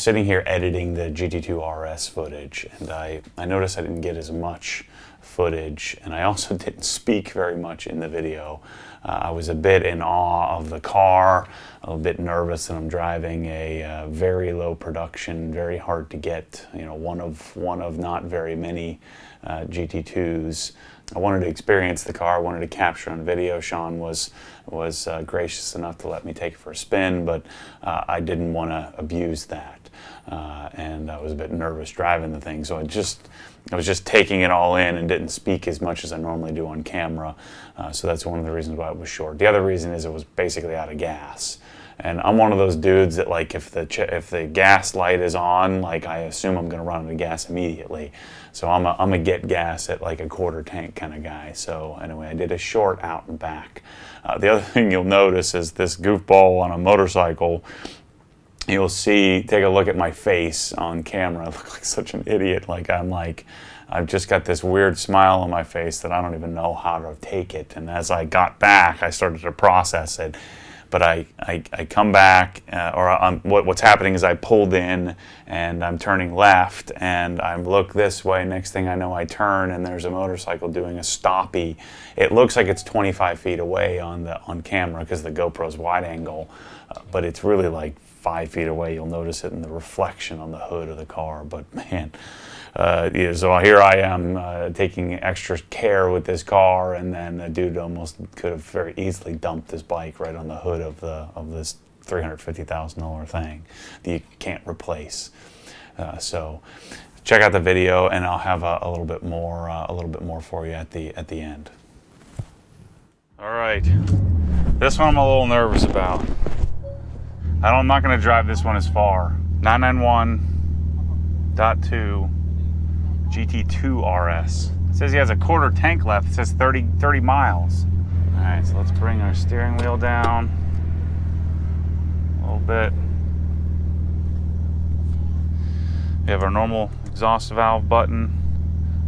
sitting here editing the GT2RS footage, and I noticed I didn't get as much footage, and I also didn't speak very much in the video. I was a bit in awe of the car, a bit nervous that I'm driving a very low production, very hard to get, you know, one of not very many GT2s. I wanted to experience the car, I wanted to capture on video. Sean was gracious enough to let me take it for a spin, but I didn't want to abuse that. And I was a bit nervous driving the thing, so I was just taking it all in and didn't speak as much as I normally do on camera. So that's one of the reasons why it was short. The other reason is it was basically out of gas. And I'm one of those dudes that, like, if the gas light is on, like, I assume I'm going to run out of gas immediately. So I'm a get gas at like a quarter tank kind of guy. So anyway, I did a short out and back. The other thing you'll notice is this goofball on a motorcycle. You'll see, take a look at my face on camera. I look like such an idiot. I've just got this weird smile on my face that I don't even know how to take it. And as I got back, I started to process it. But I come back, what's happening is I pulled in and I'm turning left and I look this way. Next thing I know, I turn and there's a motorcycle doing a stoppie. It looks like it's 25 feet away on camera because the GoPro's wide angle, but it's really like 5 feet away. You'll notice it in the reflection on the hood of the car. But man, yeah, so here I am taking extra care with this car, and then the dude almost could have very easily dumped his bike right on the hood of this $350,000 thing that you can't replace. So check out the video, and I'll have a little bit more for you at the end. All right, this one I'm a little nervous about. I'm not going to drive this one as far. 991.2 GT2RS. It says he has a quarter tank left. It says 30 miles. All right, so let's bring our steering wheel down a little bit. We have our normal exhaust valve button.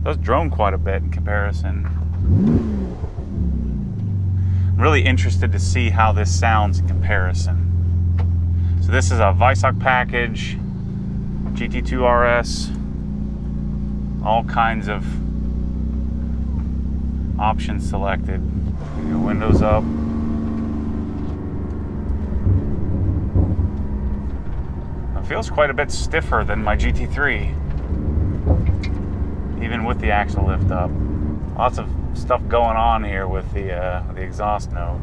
It does drone quite a bit in comparison. I'm really interested to see how this sounds in comparison. So this is a Weissach package, GT2RS, all kinds of options selected. Your windows up. It feels quite a bit stiffer than my GT3, even with the axle lift up. Lots of stuff going on here with the exhaust note.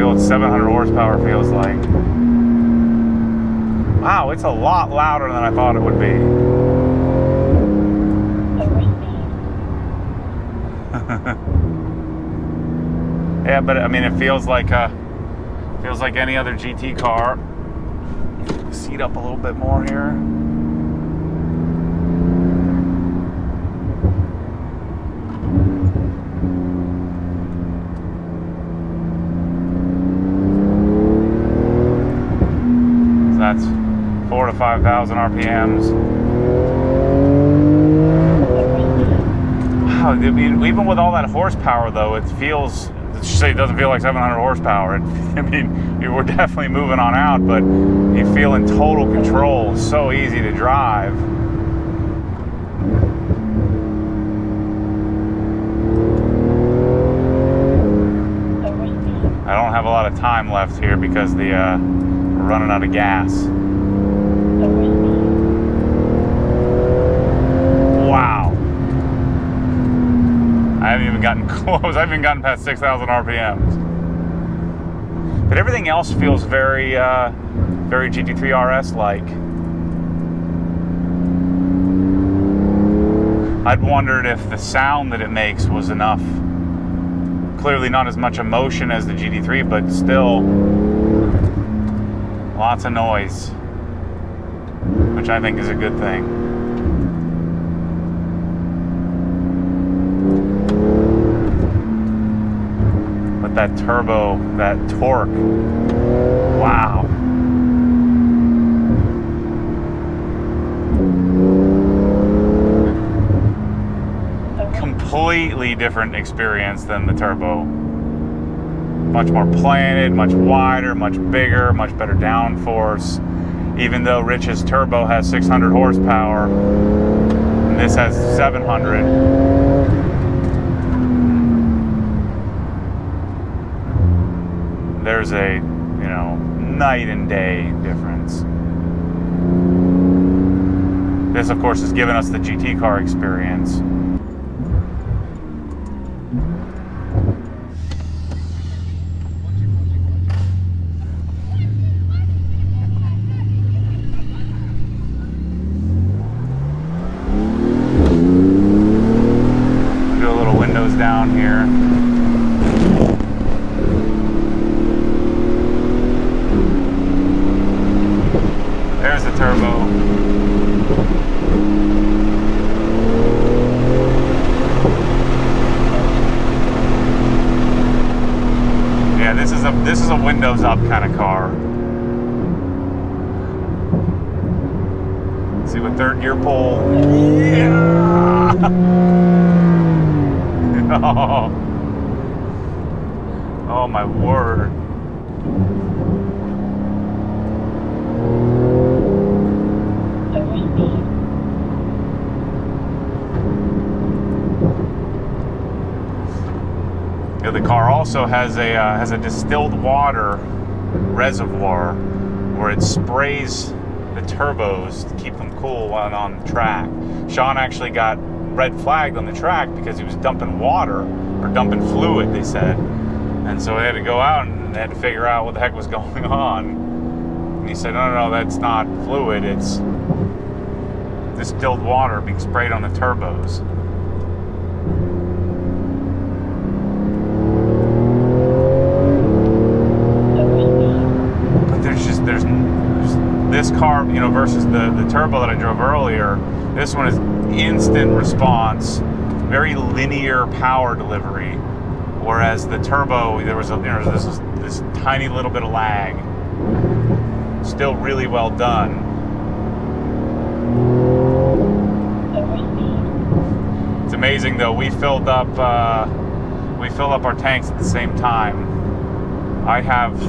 What 700 horsepower feels like. Wow, it's a lot louder than I thought it would be. Yeah, but I mean, it feels like any other GT car. Seat up a little bit more here. That's 4,000 to 5,000 RPMs. Wow, I mean, even with all that horsepower, though, it doesn't feel like 700 horsepower. I mean, we're definitely moving on out, but you feel in total control. It's so easy to drive. I don't have a lot of time left here because we're running out of gas. Wow. I haven't even gotten close. I haven't even gotten past 6,000 RPMs. But everything else feels very, very GT3RS-like. I'd wondered if the sound that it makes was enough. Clearly not as much emotion as the GT3, but still lots of noise, which I think is a good thing. But that turbo, that torque. Wow. Completely different experience than the turbo. Much more planted, much wider, much bigger, much better downforce. Even though Rich's turbo has 600 horsepower, and this has 700. There's a, you know, night and day difference. This, of course, has given us the GT car experience. Do a little windows down here. There's the turbo. Yeah, this is a windows up kind of car. Let's see what third gear pull. Yeah. Oh. Oh my word. The car also has a distilled water reservoir where it sprays the turbos to keep them cool while on the track. Sean actually got red flagged on the track because he was dumping water, or dumping fluid, they said. And so they had to go out and they had to figure out what the heck was going on. And he said, no, that's not fluid, it's distilled water being sprayed on the turbos. There's this car, you know, versus the turbo that I drove earlier. This one is instant response, very linear power delivery, whereas the turbo, there was this tiny little bit of lag. Still really well done. It's amazing though. We filled up our tanks at the same time. I have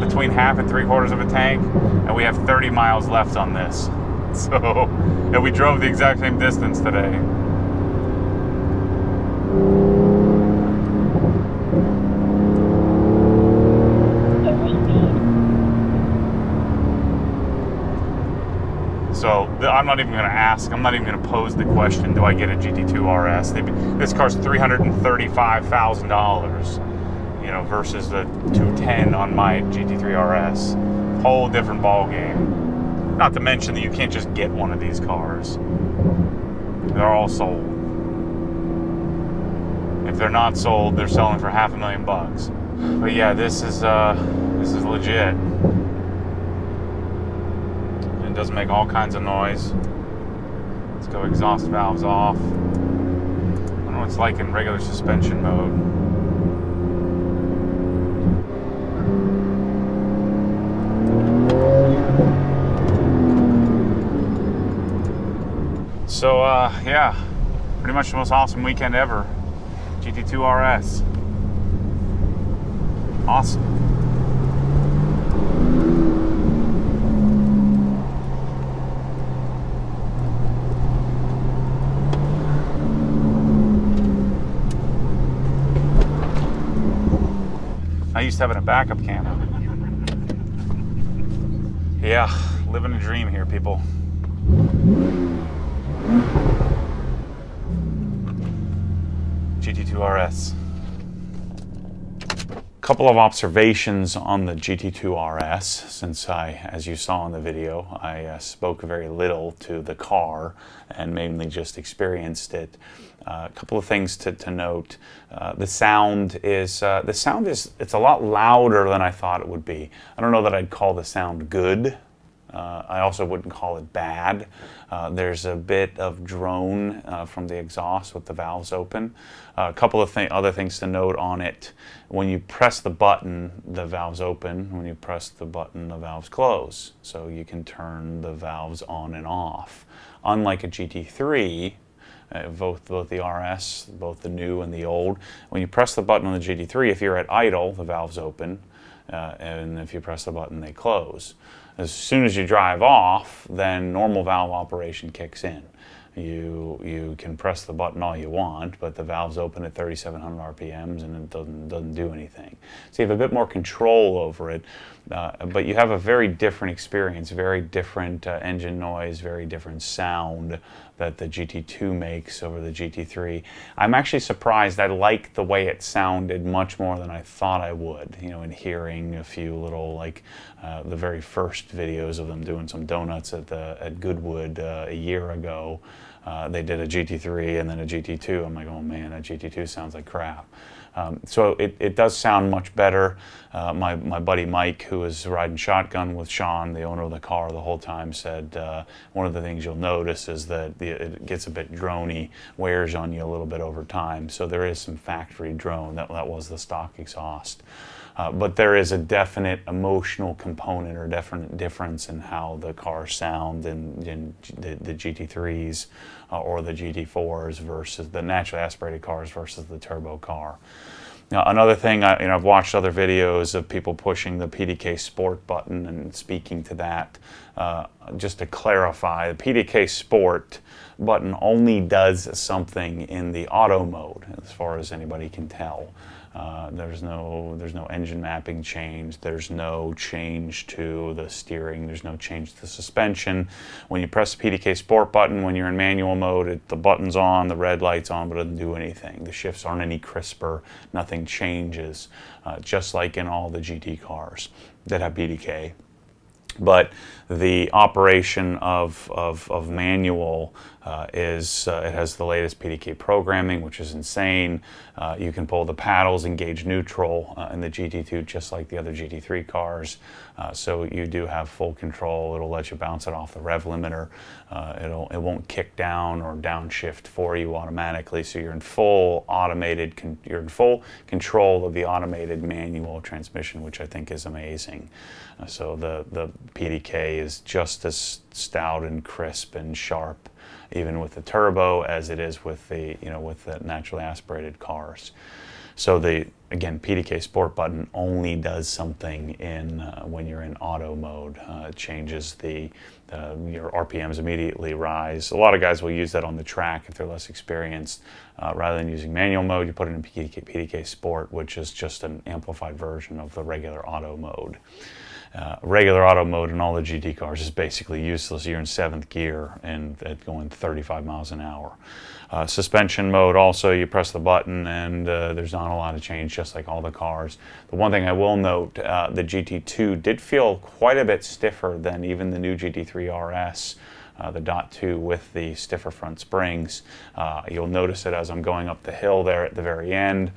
between half and 3/4 of a tank, and we have 30 miles left on this. So, and we drove the exact same distance today. So I'm not even going to ask. I'm not even going to pose the question. Do I get a GT2RS? This car's $335,000. You know, versus the 210 on my GT3RS. Whole different ball game. Not to mention that you can't just get one of these cars. They're all sold. If they're not sold, they're selling for $500,000. But yeah, this is legit. It does make all kinds of noise. Let's go exhaust valves off. I don't know what it's like in regular suspension mode. So, yeah, pretty much the most awesome weekend ever. GT2RS. Awesome. I used to have a backup camera. Yeah, living a dream here, people. GT2RS. Couple of observations on the GT2RS, since as you saw in the video, I spoke very little to the car and mainly just experienced it. A couple of things to note. The sound is it's a lot louder than I thought it would be. I don't know that I'd call the sound good. I also wouldn't call it bad. There's a bit of drone from the exhaust with the valves open. A couple of other things to note on it. When you press the button, the valves open. When you press the button, the valves close. So you can turn the valves on and off. Unlike a GT3, both the RS, both the new and the old, when you press the button on the GT3, if you're at idle, the valves open. And if you press the button, they close. As soon as you drive off, then normal valve operation kicks in. You can press the button all you want, but the valves open at 3,700 RPMs and it doesn't do anything. So you have a bit more control over it, but you have a very different experience, very different engine noise, very different sound that the GT2 makes over the GT3. I'm actually surprised. I like the way it sounded much more than I thought I would. You know, in hearing a few little, like the very first videos of them doing some donuts at Goodwood a year ago. They did a GT3 and then a GT2. I'm like, oh man, that GT2 sounds like crap. So it does sound much better. My buddy Mike, who was riding shotgun with Sean, the owner of the car, the whole time, said one of the things you'll notice is that it gets a bit drony, wears on you a little bit over time. So there is some factory drone. That was the stock exhaust. But there is a definite emotional component or definite difference in how the cars sound in the GT3s or the GT4s versus the naturally aspirated cars versus the turbo car. Now, another thing, I've watched other videos of people pushing the PDK Sport button and speaking to that. Just to clarify, the PDK Sport button only does something in the auto mode, as far as anybody can tell. There's no engine mapping change. There's no change to the steering. There's no change to the suspension. When you press the PDK Sport button, when you're in manual mode, the button's on, the red light's on, but it doesn't do anything. The shifts aren't any crisper. Nothing changes, just like in all the GT cars that have PDK. But the operation of manual it has the latest PDK programming, which is insane. You can pull the paddles, engage neutral in the GT2 just like the other GT3 cars. So you do have full control. It'll let you bounce it off the rev limiter. It won't kick down or downshift for you automatically. So you're in full you're in full control of the automated manual transmission, which I think is amazing. So the PDK is just as stout and crisp and sharp, even with the turbo, as it is with the naturally aspirated cars. So again, PDK Sport button only does something when you're in auto mode. It changes your RPMs immediately rise. A lot of guys will use that on the track if they're less experienced. Rather than using manual mode, you put it in PDK Sport, which is just an amplified version of the regular auto mode. Regular auto mode in all the GT cars is basically useless. You're in 7th gear and going 35 miles an hour. Suspension mode also, you press the button and there's not a lot of change, just like all the cars. The one thing I will note, the GT2 did feel quite a bit stiffer than even the new GT3RS. The .2 with the stiffer front springs. You'll notice it as I'm going up the hill there at the very end.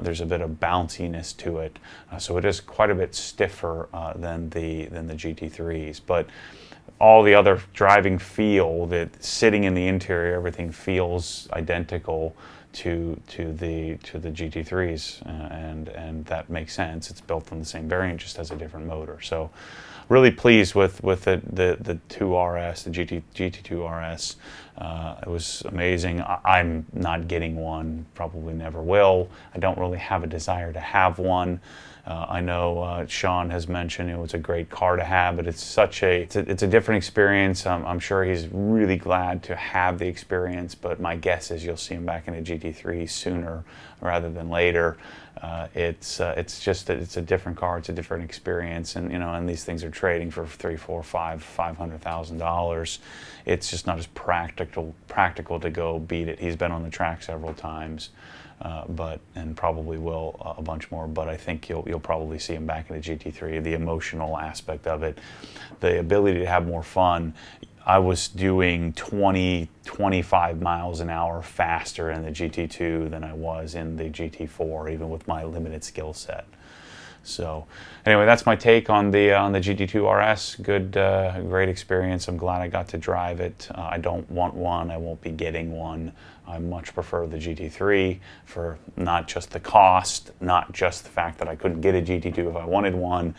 There's a bit of bounciness to it. So it is quite a bit stiffer than the GT3s. But all the other driving feel, that sitting in the interior, everything feels identical to the GT3s, and that makes sense. It's built on the same variant, just has a different motor. So really pleased with the 2RS, the GT2RS. It was amazing. I'm not getting one, probably never will. I don't really have a desire to have one. I know Sean has mentioned it's a great car to have, but it's a different experience. I'm sure he's really glad to have the experience, but my guess is you'll see him back in a GT3 sooner rather than later. It's a different car. It's a different experience, and these things are trading for $500,000. It's just not as practical to go beat it. He's been on the track several times. And probably will a bunch more, but I think you'll probably see him back in the GT3. The emotional aspect of it, the ability to have more fun. I was doing 25 miles an hour faster in the GT2 than I was in the GT4, even with my limited skill set. So anyway, that's my take on the GT2RS. Good, great experience. I'm glad I got to drive it. I don't want one. I won't be getting one. I much prefer the GT3 for not just the cost, not just the fact that I couldn't get a GT2 if I wanted one,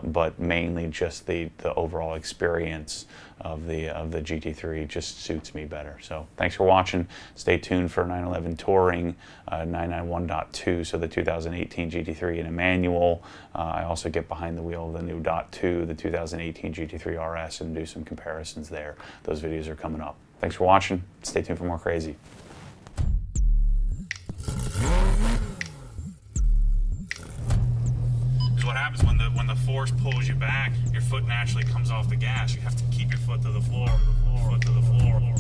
but mainly just the overall experience of the GT3 just suits me better. So thanks for watching. Stay tuned for 911 Touring 991.2, so the 2018 GT3 in a manual. I also get behind the wheel of the new .2, the 2018 GT3 RS, and do some comparisons there. Those videos are coming up. Thanks for watching. Stay tuned for more crazy. What happens when the force pulls you back, your foot naturally comes off the gas. You have to keep your foot to the floor, foot to the floor.